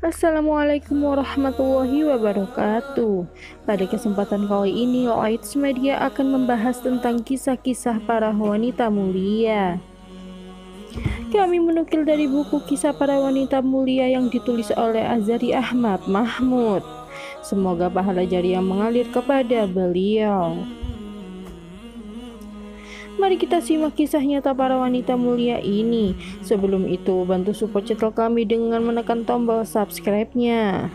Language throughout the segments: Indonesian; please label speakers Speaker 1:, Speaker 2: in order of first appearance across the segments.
Speaker 1: Assalamualaikum warahmatullahi wabarakatuh. Pada kesempatan kali ini, Lights Media akan membahas tentang kisah-kisah para wanita mulia. Kami menukil dari buku Kisah Para Wanita Mulia yang ditulis oleh Azari Ahmad Mahmud. Semoga pahala jariah mengalir kepada beliau. Mari kita simak kisah nyata para wanita mulia ini. Sebelum itu, bantu support channel kami dengan menekan tombol subscribe-nya.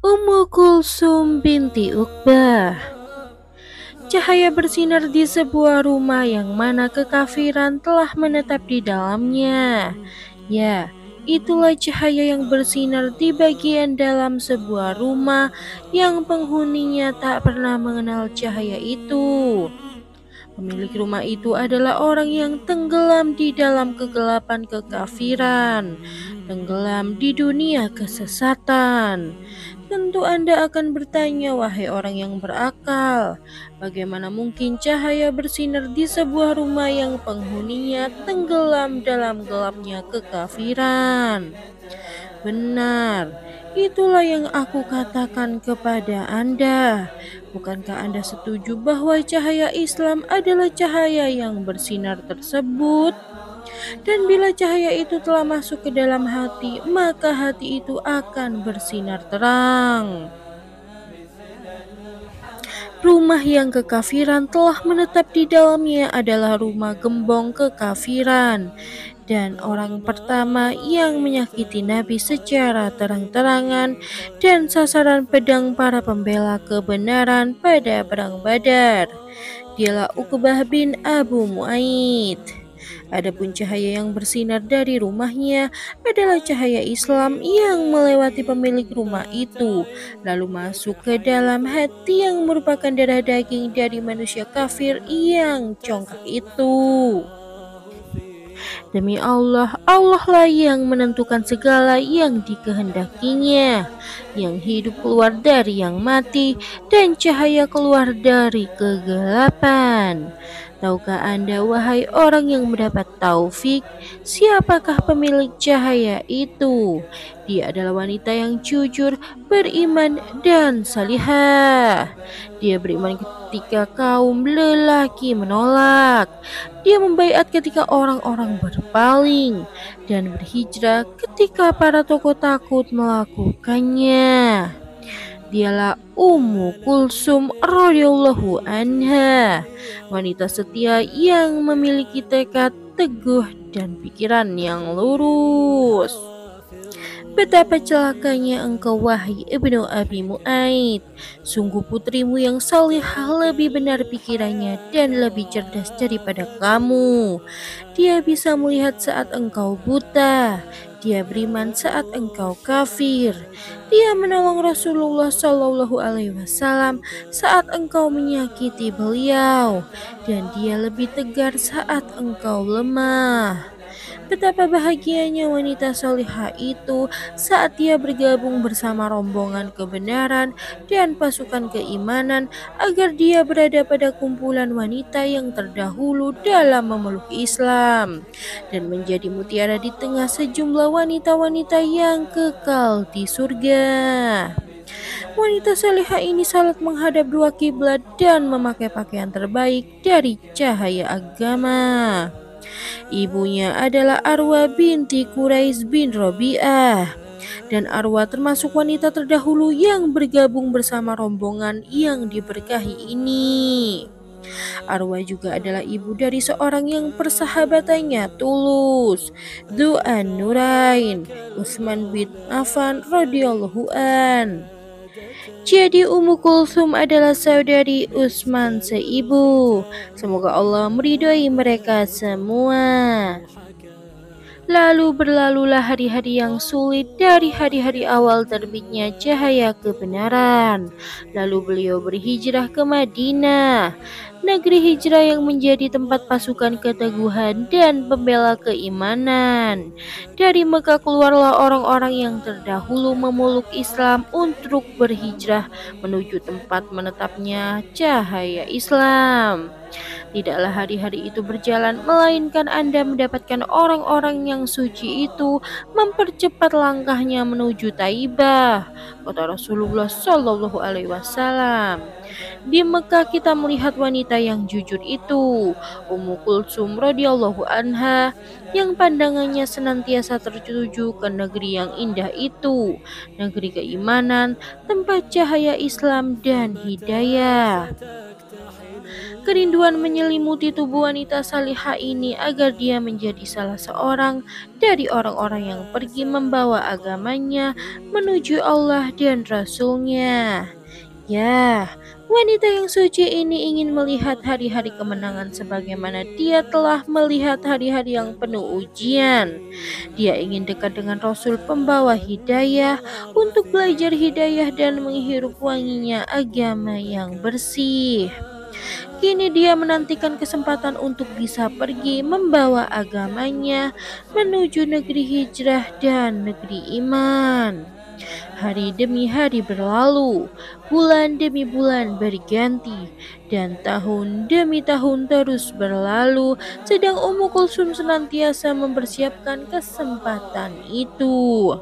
Speaker 1: Ummu Kulsum binti Uqbah. Cahaya bersinar di sebuah rumah yang mana kekafiran telah menetap di dalamnya. Ya, itulah cahaya yang bersinar di bagian dalam sebuah rumah yang penghuninya tak pernah mengenal cahaya itu. Pemilik rumah itu adalah orang yang tenggelam di dalam kegelapan kekafiran, tenggelam di dunia kesesatan. Tentu Anda akan bertanya, wahai orang yang berakal, bagaimana mungkin cahaya bersinar di sebuah rumah yang penghuninya tenggelam dalam gelapnya kekafiran? Benar, itulah yang aku katakan kepada Anda. Bukankah Anda setuju bahwa cahaya Islam adalah cahaya yang bersinar tersebut? Dan bila cahaya itu telah masuk ke dalam hati, maka hati itu akan bersinar terang. Rumah yang kekafiran telah menetap di dalamnya adalah rumah gembong kekafiran. Dan orang pertama yang menyakiti Nabi secara terang-terangan dan sasaran pedang para pembela kebenaran pada perang Badar, dialah Uqbah bin Abu Mu'aid. Adapun cahaya yang bersinar dari rumahnya adalah cahaya Islam yang melewati pemilik rumah itu, lalu masuk ke dalam hati yang merupakan darah daging dari manusia kafir yang congkak itu. Demi Allah, Allah lah yang menentukan segala yang dikehendakinya, yang hidup keluar dari yang mati, dan cahaya keluar dari kegelapan. Tahukah Anda, wahai orang yang mendapat taufik, siapakah pemilik cahaya itu? Dia adalah wanita yang jujur, beriman, dan salihah. Dia beriman ketika kaum lelaki menolak. Dia membaiat ketika orang-orang berpaling, dan berhijrah ketika para tokoh takut melakukannya. Dialah Ummu Kulsum radhiyallahu anha, wanita setia yang memiliki tekad teguh dan pikiran yang lurus. Betapa celakanya engkau, wahai ibnu Abi Mu'aid. Sungguh putrimu yang salihah lebih benar pikirannya dan lebih cerdas daripada kamu. Dia bisa melihat saat engkau buta. Dia beriman saat engkau kafir. Dia menolong Rasulullah Shallallahu Alaihi Wasallam saat engkau menyakiti beliau, dan dia lebih tegar saat engkau lemah. Betapa bahagianya wanita salihah itu saat dia bergabung bersama rombongan kebenaran dan pasukan keimanan agar dia berada pada kumpulan wanita yang terdahulu dalam memeluk Islam dan menjadi mutiara di tengah sejumlah wanita-wanita yang kekal di surga. Wanita salihah ini salat menghadap dua kiblat dan memakai pakaian terbaik dari cahaya agama. Ibunya adalah Arwa binti Quraisy bin Rabi'ah, dan Arwa termasuk wanita terdahulu yang bergabung bersama rombongan yang diberkahi ini. Arwa juga adalah ibu dari seorang yang persahabatannya tulus, Du'an Nurain, Utsman bin Affan radhiyallahu an. Jadi Ummu Kulsum adalah saudari Utsman seibu. Semoga Allah meridhoi mereka semua. Lalu berlalulah hari-hari yang sulit dari hari-hari awal terbitnya cahaya kebenaran. Lalu beliau berhijrah ke Madinah. negeri hijrah yang menjadi tempat pasukan keteguhan dan pembela keimanan. Dari Mekah keluarlah orang-orang yang terdahulu memeluk Islam untuk berhijrah menuju tempat menetapnya cahaya Islam. Tidaklah hari-hari itu berjalan, melainkan Anda mendapatkan orang-orang yang suci itu mempercepat langkahnya menuju Taibah, kata Rasulullah Shallallahu Alaihi Wasallam. Di Mekah kita melihat wanita yang jujur itu, Ummu Kulsum radhiyallahu anha, yang pandangannya senantiasa tertuju ke negeri yang indah itu, negeri keimanan, tempat cahaya Islam dan hidayah. Kerinduan menyelimuti tubuh wanita salihah ini agar dia menjadi salah seorang dari orang-orang yang pergi membawa agamanya menuju Allah dan Rasul-Nya. Ya, wanita yang suci ini ingin melihat hari-hari kemenangan sebagaimana dia telah melihat hari-hari yang penuh ujian. Dia ingin dekat dengan Rasul pembawa hidayah untuk belajar hidayah dan menghirup wanginya agama yang bersih. Kini dia menantikan kesempatan untuk bisa pergi membawa agamanya menuju negeri hijrah dan negeri iman. Hari demi hari berlalu, bulan demi bulan berganti, dan tahun demi tahun terus berlalu, sedang Ummu Kulsum senantiasa mempersiapkan kesempatan itu.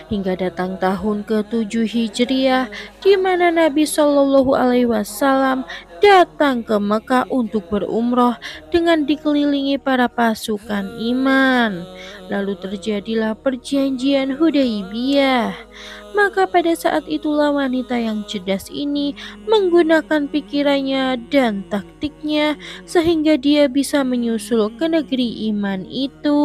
Speaker 1: Hingga datang tahun ke-7 Hijriah, di mana Nabi Shallallahu Alaihi Wasallam datang ke Mekah untuk berumroh dengan dikelilingi para pasukan iman. Lalu terjadilah perjanjian Hudaybiyah. Maka pada saat itulah wanita yang cerdas ini menggunakan pikirannya dan taktiknya sehingga dia bisa menyusul ke negeri iman itu.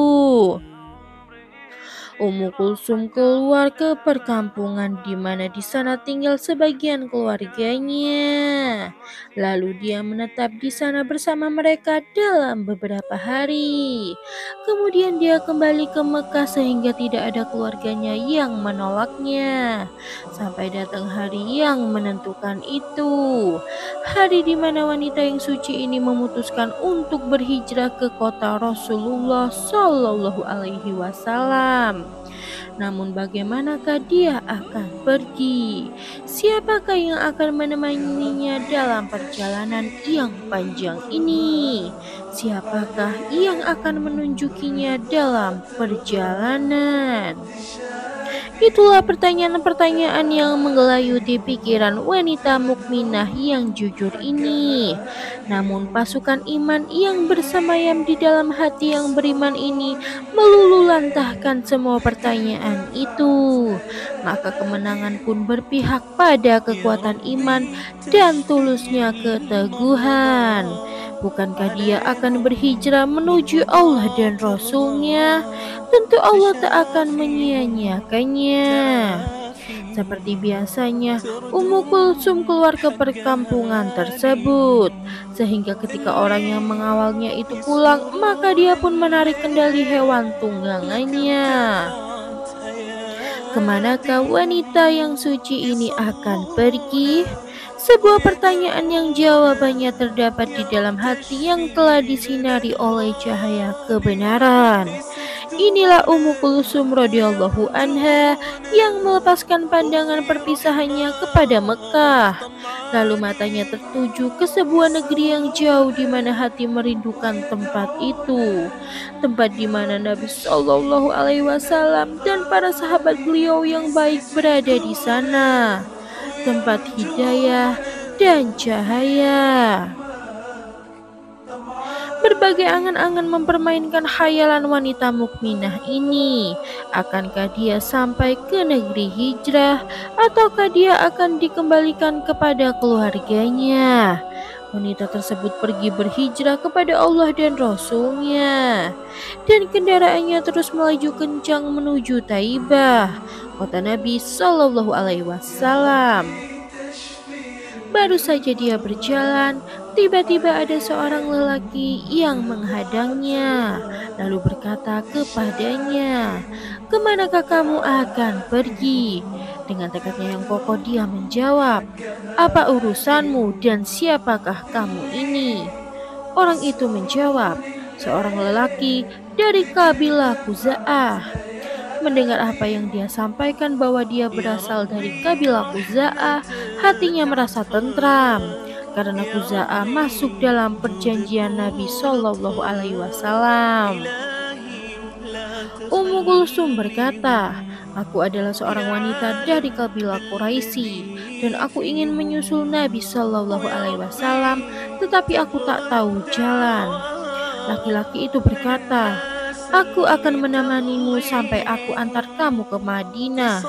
Speaker 1: Ummu Kulsum keluar ke perkampungan di mana di sana tinggal sebagian keluarganya. Lalu dia menetap di sana bersama mereka dalam beberapa hari. Kemudian dia kembali ke Mekah sehingga tidak ada keluarganya yang menolaknya. Sampai datang hari yang menentukan itu. Hari di mana wanita yang suci ini memutuskan untuk berhijrah ke kota Rasulullah Shallallahu Alaihi Wasallam. Namun bagaimanakah dia akan pergi? Siapakah yang akan menemaninya dalam perjalanan yang panjang ini? Siapakah yang akan menunjukinya dalam perjalanan? Itulah pertanyaan-pertanyaan yang menggelayuti pikiran wanita mukminah yang jujur ini. Namun pasukan iman yang bersemayam di dalam hati yang beriman ini melululantahkan semua pertanyaan itu. Maka kemenangan pun berpihak pada kekuatan iman dan tulusnya keteguhan. Bukankah dia akan berhijrah menuju Allah dan Rasul-Nya? Tentu Allah tak akan menyia-nyiakannya. Seperti biasanya, Ummu Kulsum keluar ke perkampungan tersebut. Sehingga ketika orang yang mengawalnya itu pulang, maka dia pun menarik kendali hewan tunggangannya. Kemanakah wanita yang suci ini akan pergi? Sebuah pertanyaan yang jawabannya terdapat di dalam hati yang telah disinari oleh cahaya kebenaran. Inilah Ummu Kulsum radhiyallahu anha yang melepaskan pandangan perpisahannya kepada Mekah. Lalu matanya tertuju ke sebuah negeri yang jauh di mana hati merindukan tempat itu. Tempat di mana Nabi Shallallahu Alaihi Wasallam dan para sahabat beliau yang baik berada di sana. Tempat hidayah dan cahaya. Berbagai angan-angan mempermainkan khayalan wanita mukminah ini. Akankah dia sampai ke negeri hijrah ataukah dia akan dikembalikan kepada keluarganya? Wanita tersebut pergi berhijrah kepada Allah dan Rasul-Nya. Dan kendaraannya terus melaju kencang menuju Taibah, kota Nabi Shallallahu Alaihi Wasallam. Baru saja dia berjalan, tiba-tiba ada seorang lelaki yang menghadangnya, lalu berkata kepadanya, "Kemanakah kamu akan pergi?" Dengan tekadnya yang kokoh dia menjawab, "Apa urusanmu dan siapakah kamu ini?" Orang itu menjawab, "Seorang lelaki dari kabilah Khuza'ah." Mendengar apa yang dia sampaikan bahwa dia berasal dari kabilah Khuza'ah, hatinya merasa tentram karena Khuza'ah masuk dalam perjanjian Nabi Shallallahu Alaihi Wasallam. Ummu Kulsum berkata, "Aku adalah seorang wanita dari kabilah Quraisy dan aku ingin menyusul Nabi Shallallahu Alaihi Wasallam, tetapi aku tak tahu jalan." Laki-laki itu berkata, "Aku akan menemanimu sampai aku antar kamu ke Madinah."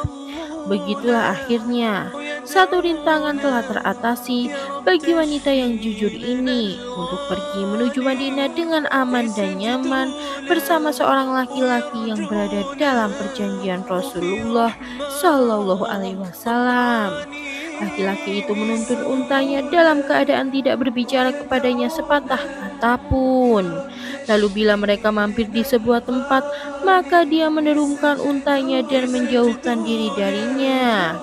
Speaker 1: Begitulah akhirnya, satu rintangan telah teratasi bagi wanita yang jujur ini untuk pergi menuju Madinah dengan aman dan nyaman bersama seorang laki-laki yang berada dalam perjanjian Rasulullah Shallallahu Alaihi Wasallam. Laki-laki itu menuntun untanya dalam keadaan tidak berbicara kepadanya sepatah kata pun. Lalu bila mereka mampir di sebuah tempat, maka dia menurunkan untanya dan menjauhkan diri darinya.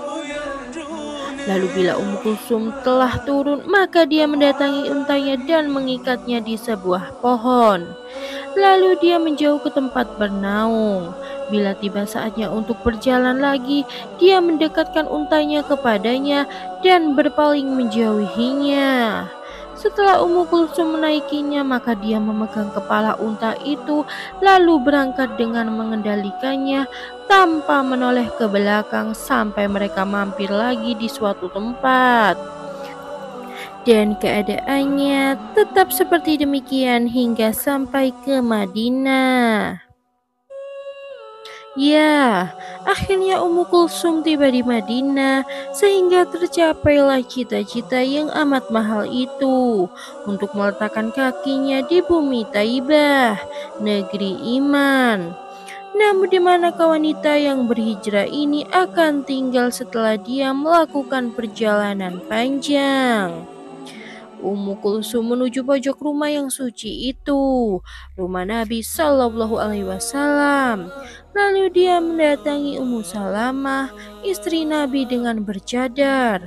Speaker 1: Lalu bila Kulsum telah turun, maka dia mendatangi untanya dan mengikatnya di sebuah pohon. Lalu dia menjauh ke tempat bernaung. Bila tiba saatnya untuk berjalan lagi, dia mendekatkan untanya kepadanya dan berpaling menjauhinya. Setelah Kulsum menaikinya, maka dia memegang kepala unta itu lalu berangkat dengan mengendalikannya tanpa menoleh ke belakang sampai mereka mampir lagi di suatu tempat. Dan keadaannya tetap seperti demikian hingga sampai ke Madinah. Ya, akhirnya Kulsum tiba di Madinah sehingga tercapailah cita-cita yang amat mahal itu untuk meletakkan kakinya di bumi Taibah, negeri iman. Namun di manakah wanita yang berhijrah ini akan tinggal setelah dia melakukan perjalanan panjang? Kulsum menuju pojok rumah yang suci itu, rumah Nabi Shallallahu Alaihi Wasallam. Lalu dia mendatangi Salamah, istri Nabi dengan bercadar,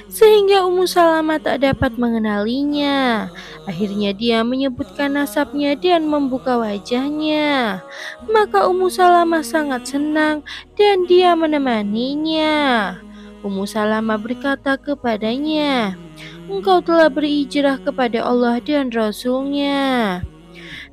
Speaker 1: sehingga Salamah tak dapat mengenalinya. Akhirnya dia menyebutkan nasabnya dan membuka wajahnya. Maka Salamah sangat senang dan dia menemaninya. Salamah berkata kepadanya, "Engkau telah berhijrah kepada Allah dan Rasul-Nya."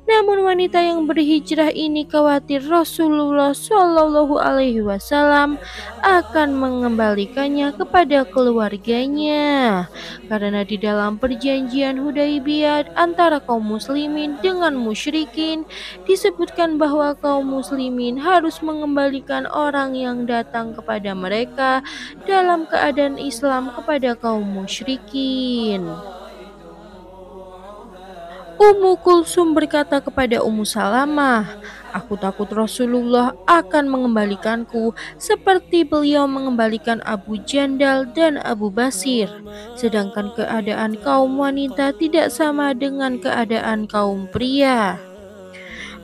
Speaker 1: Namun wanita yang berhijrah ini khawatir Rasulullah Shallallahu Alaihi Wasallam akan mengembalikannya kepada keluarganya, karena di dalam perjanjian Hudaibiyah antara kaum muslimin dengan musyrikin disebutkan bahwa kaum muslimin harus mengembalikan orang yang datang kepada mereka dalam keadaan Islam kepada kaum musyrikin. Kulsum berkata kepada Salamah, "Aku takut Rasulullah akan mengembalikanku seperti beliau mengembalikan Abu Jandal dan Abu Basir, sedangkan keadaan kaum wanita tidak sama dengan keadaan kaum pria."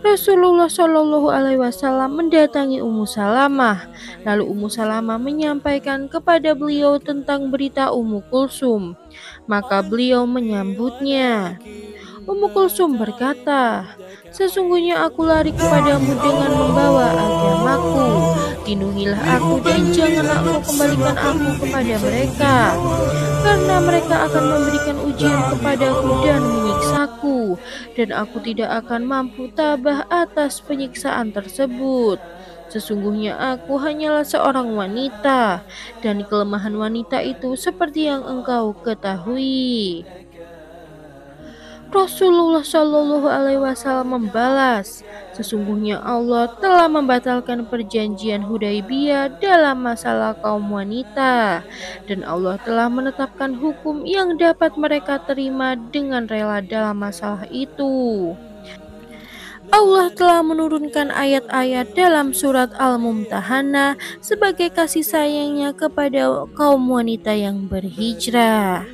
Speaker 1: Rasulullah Shallallahu Alaihi Wasallam mendatangi Salamah, lalu Salamah menyampaikan kepada beliau tentang berita Kulsum, maka beliau menyambutnya. Kulsum berkata, "Sesungguhnya aku lari kepadamu dengan membawa agamaku. Lindungilah aku dan janganlah engkau kembalikan aku kepada mereka, karena mereka akan memberikan ujian kepadaku dan menyiksaku, dan aku tidak akan mampu tabah atas penyiksaan tersebut. Sesungguhnya aku hanyalah seorang wanita, dan kelemahan wanita itu seperti yang engkau ketahui." Rasulullah Shallallahu Alaihi Wasallam membalas, "Sesungguhnya Allah telah membatalkan perjanjian Hudaibiyah dalam masalah kaum wanita, dan Allah telah menetapkan hukum yang dapat mereka terima dengan rela dalam masalah itu." Allah telah menurunkan ayat-ayat dalam surat Al-Mumtahanah sebagai kasih sayangnya kepada kaum wanita yang berhijrah.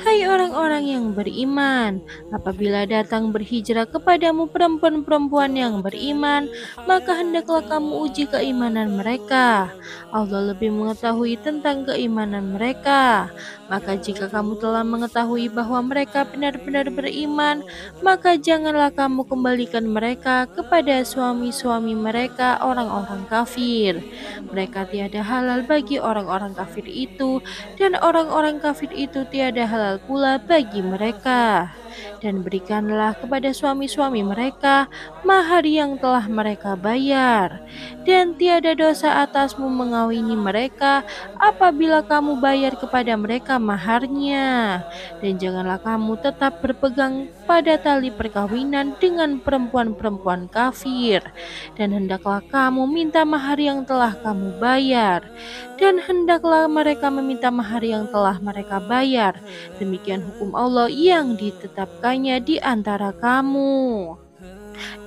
Speaker 1: Hai orang-orang yang beriman, apabila datang berhijrah kepadamu perempuan-perempuan yang beriman, maka hendaklah kamu uji keimanan mereka. Allah lebih mengetahui tentang keimanan mereka. Maka jika kamu telah mengetahui bahwa mereka benar-benar beriman, maka janganlah kamu kembalikan mereka kepada suami-suami mereka orang-orang kafir. Mereka tiada halal bagi orang-orang kafir itu, dan orang-orang kafir itu tiada halal pula bagi mereka. Dan berikanlah kepada suami-suami mereka mahar yang telah mereka bayar, dan tiada dosa atasmu mengawini mereka apabila kamu bayar kepada mereka maharnya. Dan janganlah kamu tetap berpegang pada tali perkawinan dengan perempuan-perempuan kafir, dan hendaklah kamu minta mahar yang telah kamu bayar, dan hendaklah mereka meminta mahar yang telah mereka bayar. Demikian hukum Allah yang ditetapkannya di antara kamu.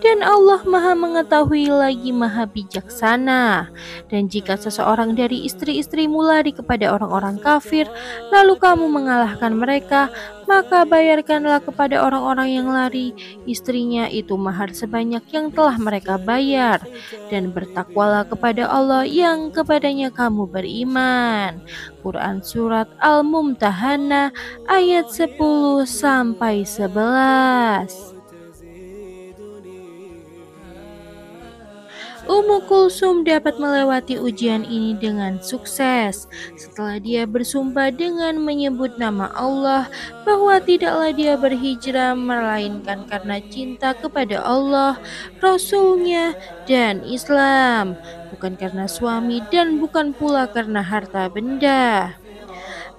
Speaker 1: Dan Allah Maha Mengetahui lagi Maha Bijaksana. Dan jika seseorang dari istri-istrimu lari kepada orang-orang kafir, lalu kamu mengalahkan mereka, maka bayarkanlah kepada orang-orang yang lari istrinya itu mahar sebanyak yang telah mereka bayar, dan bertakwalah kepada Allah yang kepadanya kamu beriman. Quran Surat Al-Mumtahanah ayat 10-11. Ummu Kulsum dapat melewati ujian ini dengan sukses setelah dia bersumpah dengan menyebut nama Allah bahwa tidaklah dia berhijrah melainkan karena cinta kepada Allah, Rasul-Nya, dan Islam, bukan karena suami dan bukan pula karena harta benda.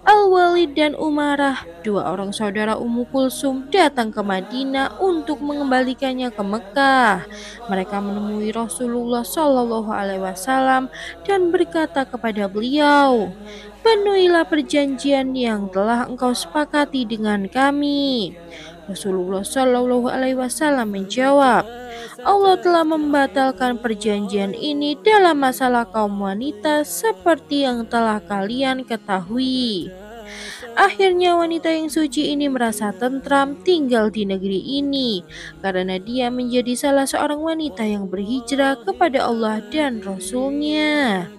Speaker 1: Al-Walid dan Umarah, dua orang saudara Ummu Kulsum, datang ke Madinah untuk mengembalikannya ke Mekah. Mereka menemui Rasulullah Shallallahu Alaihi Wasallam dan berkata kepada beliau, "Penuhilah perjanjian yang telah engkau sepakati dengan kami." Rasulullah Shallallahu Alaihi Wasallam menjawab, "Allah telah membatalkan perjanjian ini dalam masalah kaum wanita seperti yang telah kalian ketahui." Akhirnya wanita yang suci ini merasa tentram tinggal di negeri ini karena dia menjadi salah seorang wanita yang berhijrah kepada Allah dan Rasul-Nya.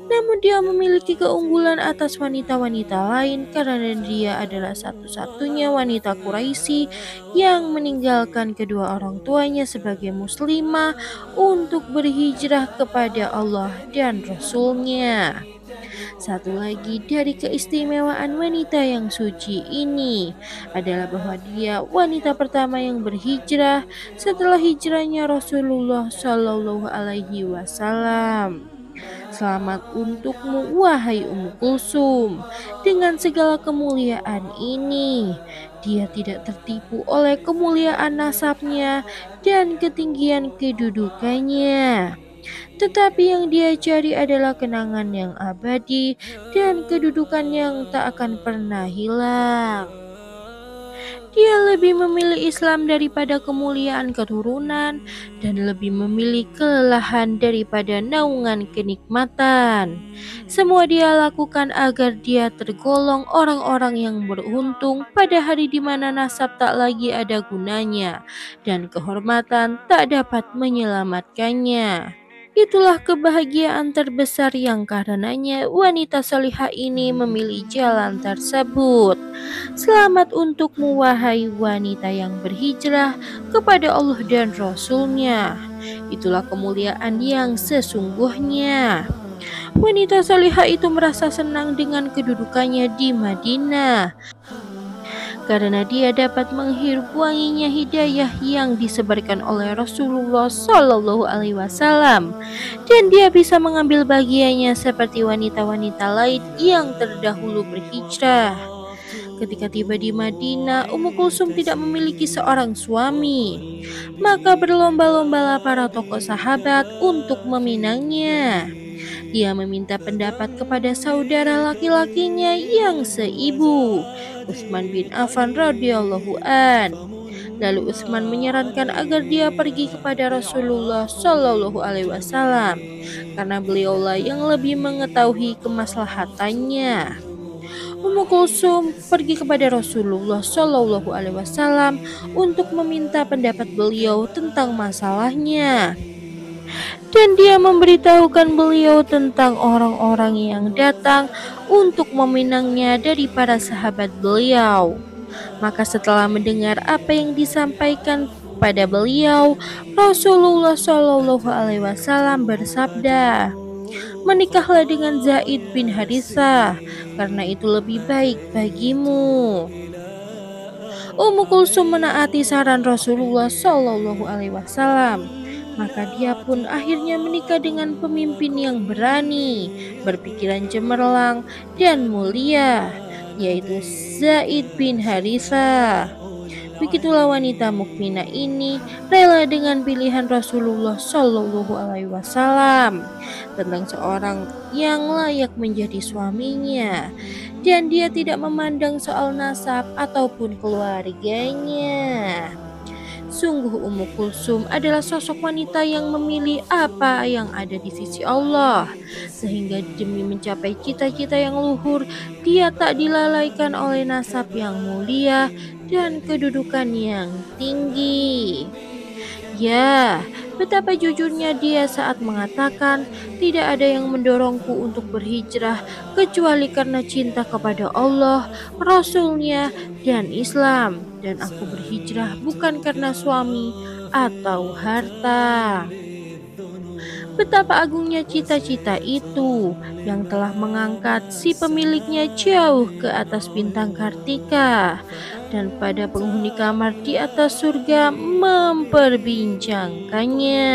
Speaker 1: Namun dia memiliki keunggulan atas wanita-wanita lain karena dia adalah satu-satunya wanita Quraisy yang meninggalkan kedua orang tuanya sebagai muslimah untuk berhijrah kepada Allah dan Rasul-Nya. Satu lagi dari keistimewaan wanita yang suci ini adalah bahwa dia wanita pertama yang berhijrah setelah hijrahnya Rasulullah Shallallahu Alaihi Wasallam. Selamat untukmu wahai Ummu Kulsum. Dengan segala kemuliaan ini, dia tidak tertipu oleh kemuliaan nasabnya dan ketinggian kedudukannya. Tetapi yang dia cari adalah kenangan yang abadi dan kedudukan yang tak akan pernah hilang. Dia lebih memilih Islam daripada kemuliaan keturunan, dan lebih memilih kelelahan daripada naungan kenikmatan. Semua dia lakukan agar dia tergolong orang-orang yang beruntung pada hari di mana nasab tak lagi ada gunanya, dan kehormatan tak dapat menyelamatkannya. Itulah kebahagiaan terbesar yang karenanya wanita salihah ini memilih jalan tersebut. Selamat untukmu wahai wanita yang berhijrah kepada Allah dan Rasul-Nya. Itulah kemuliaan yang sesungguhnya. Wanita salihah itu merasa senang dengan kedudukannya di Madinah karena dia dapat menghirup wanginya hidayah yang disebarkan oleh Rasulullah Shallallahu Alaihi Wasallam, dan dia bisa mengambil bagiannya seperti wanita-wanita lain yang terdahulu berhijrah. Ketika tiba di Madinah, Ummu Kulsum tidak memiliki seorang suami, maka berlomba-lombalah para tokoh sahabat untuk meminangnya. Dia meminta pendapat kepada saudara laki-lakinya yang seibu, Utsman bin Affan radhiyallahu an. Lalu Utsman menyarankan agar dia pergi kepada Rasulullah Shallallahu Alaihi Wasallam karena beliaulah yang lebih mengetahui kemaslahatannya. Ummu Kulsum pergi kepada Rasulullah Shallallahu Alaihi Wasallam untuk meminta pendapat beliau tentang masalahnya, dan dia memberitahukan beliau tentang orang-orang yang datang untuk meminangnya dari para sahabat beliau. Maka setelah mendengar apa yang disampaikan pada beliau, Rasulullah Shallallahu Alaihi Wasallam bersabda, "Menikahlah dengan Zaid bin Harithah, karena itu lebih baik bagimu." Ummu Kulsum menaati saran Rasulullah Shallallahu Alaihi Wasallam. Maka dia pun akhirnya menikah dengan pemimpin yang berani, berpikiran cemerlang dan mulia, yaitu Zaid bin Harithah. Begitulah wanita mukminah ini rela dengan pilihan Rasulullah Shallallahu Alaihi Wasallam tentang seorang yang layak menjadi suaminya, dan dia tidak memandang soal nasab ataupun keluarganya. Sungguh Ummu Kulsum adalah sosok wanita yang memilih apa yang ada di sisi Allah, sehingga demi mencapai cita-cita yang luhur, dia tak dilalaikan oleh nasab yang mulia dan kedudukan yang tinggi. Ya, betapa jujurnya dia saat mengatakan, "Tidak ada yang mendorongku untuk berhijrah kecuali karena cinta kepada Allah, Rasul-Nya, dan Islam. Dan aku berhijrah bukan karena suami atau harta." Betapa agungnya cita-cita itu yang telah mengangkat si pemiliknya jauh ke atas bintang Kartika, dan pada penghuni kamar di atas surga memperbincangkannya.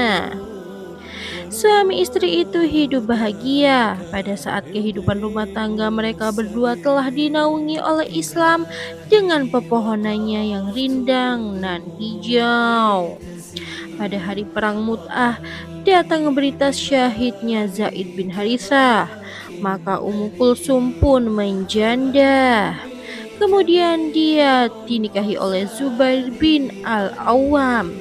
Speaker 1: Suami istri itu hidup bahagia pada saat kehidupan rumah tangga mereka berdua telah dinaungi oleh Islam dengan pepohonannya yang rindang nan hijau. Pada hari perang Mu'tah, datang berita syahidnya Zaid bin Harithah, maka Ummu Kulsum pun menjanda. Kemudian dia dinikahi oleh Zubair bin Al-Awwam.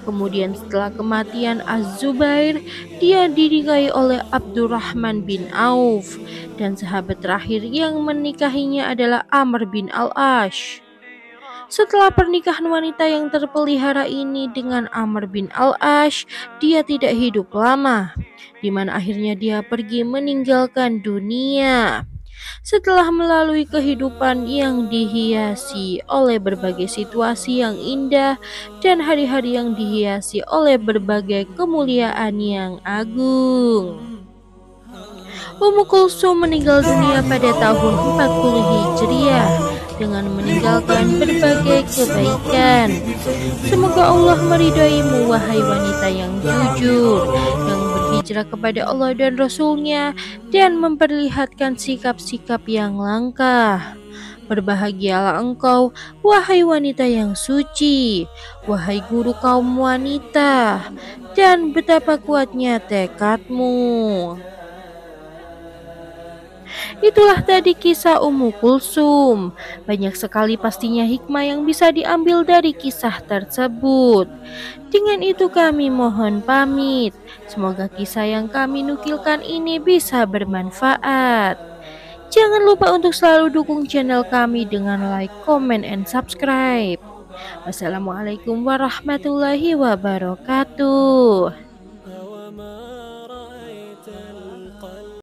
Speaker 1: Kemudian setelah kematian Az-Zubair, dia dinikahi oleh Abdurrahman bin Auf, dan sahabat terakhir yang menikahinya adalah Amr bin Al-Ash. Setelah pernikahan wanita yang terpelihara ini dengan Amr bin Al-Ash, dia tidak hidup lama, di mana akhirnya dia pergi meninggalkan dunia. Setelah melalui kehidupan yang dihiasi oleh berbagai situasi yang indah dan hari-hari yang dihiasi oleh berbagai kemuliaan yang agung, Ummu Kulsum meninggal dunia pada tahun 40 Hijriah dengan meninggalkan berbagai kebaikan. Semoga Allah meridaimu, wahai wanita yang jujur, yang berhijrah kepada Allah dan Rasul-Nya, dan memperlihatkan sikap-sikap yang langka. Berbahagialah engkau, wahai wanita yang suci, wahai guru kaum wanita, dan betapa kuatnya tekadmu. Itulah tadi kisah Ummu Kulsum. Banyak sekali pastinya hikmah yang bisa diambil dari kisah tersebut. Dengan itu kami mohon pamit. Semoga kisah yang kami nukilkan ini bisa bermanfaat. Jangan lupa untuk selalu dukung channel kami dengan like, comment, and subscribe. Wassalamualaikum warahmatullahi wabarakatuh.